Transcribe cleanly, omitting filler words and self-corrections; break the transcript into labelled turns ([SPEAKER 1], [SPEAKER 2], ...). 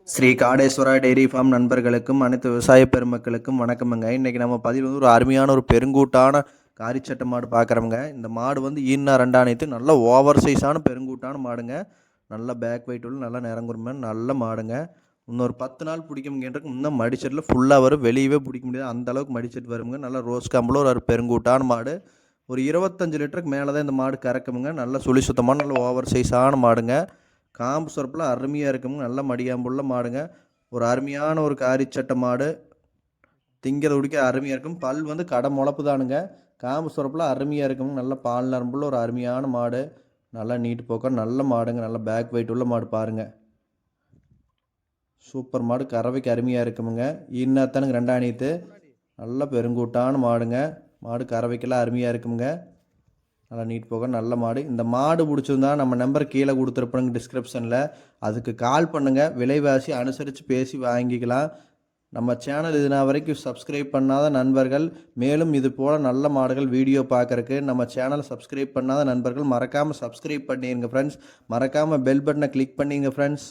[SPEAKER 1] Sri Kadeswara dairy farm நண்பர்களுக்கும் அனைத்து விவசாய பெருமக்களுக்கும் வணக்கமுங்க. இன்றைக்கி நம்ம பதிவு ஒரு அருமையான ஒரு பெருங்கூட்டான காரிச்சட்டை மாடு பார்க்குறோமுங்க. இந்த மாடு ஈன்னா ரெண்டாணைத்து நல்ல ஓவர் சைஸான பெருங்கூட்டான மாடுங்க. நல்ல பேக் வெயிட் உள்ள நல்ல நிறங்குருமை நல்ல மாடுங்க. இன்னொரு 10 நாள் பிடிக்கும்ன்றக்கு இன்னும் மடிச்சட்டில் ஃபுல்லாக வரும், வெளியவே பிடிக்க முடியாது அந்தளவுக்கு மடிச்சட்டு வருங்க. நல்ல ரோஸ் காம்பில் ஒரு பெருங்கூட்டான மாடு. ஒரு 25 லிட்டருக்கு மேலே தான் இந்த மாடு கறக்குமுங்க. நல்ல சுழி சுத்தமான நல்ல ஓவர் சைஸான மாடுங்க. காம்பு சுரப்பில் அருமையாக இருக்குங்க. நல்ல மடியாம்புள்ள மாடுங்க. ஒரு அருமையான ஒரு காரிச்சட்டை மாடு. திங்கிற உடிக்க அருமையாக இருக்கும். பல் கடை முளப்பு தானுங்க. காம்பு சுரப்பில் அருமையாக இருக்குங்க. நல்ல பால் நரம்புள்ள ஒரு அருமையான மாடு. நல்லா நீட்டு போக்க நல்ல மாடுங்க. நல்ல பேக் வெயிட் உள்ள மாடு பாருங்கள். சூப்பர் மாடு, கறவைக்கு அருமையாக இருக்குமுங்க. இன்னத்தானுங்க ரெண்டாணித்து நல்ல பெருங்கூட்டான மாடுங்க. மாடு கறவைக்கெல்லாம் அருமையாக இருக்குமுங்க. நல்லா நீட் போக நல்ல மாடு. இந்த மாடு பிடிச்சிருந்தா நம்ம நம்பர் கீழே கொடுத்துருப்போங்க டிஸ்கிரிப்ஷனில். அதுக்கு கால் பண்ணுங்கள். விலைவாசி அனுசரித்து பேசி வாங்கிக்கலாம். நம்ம சேனல் இதுனா வரைக்கும் சப்ஸ்கிரைப் பண்ணாத நண்பர்கள், மேலும் இது போல் நல்ல மாடுகள் வீடியோ பார்க்குறக்கு நம்ம சேனலை சப்ஸ்கிரைப் பண்ணாத நண்பர்கள் மறக்காமல் சப்ஸ்கிரைப் பண்ணிடுங்க ஃப்ரெண்ட்ஸ். மறக்காமல் பெல் பட்டனை கிளிக் பண்ணிங்க ஃப்ரெண்ட்ஸ்.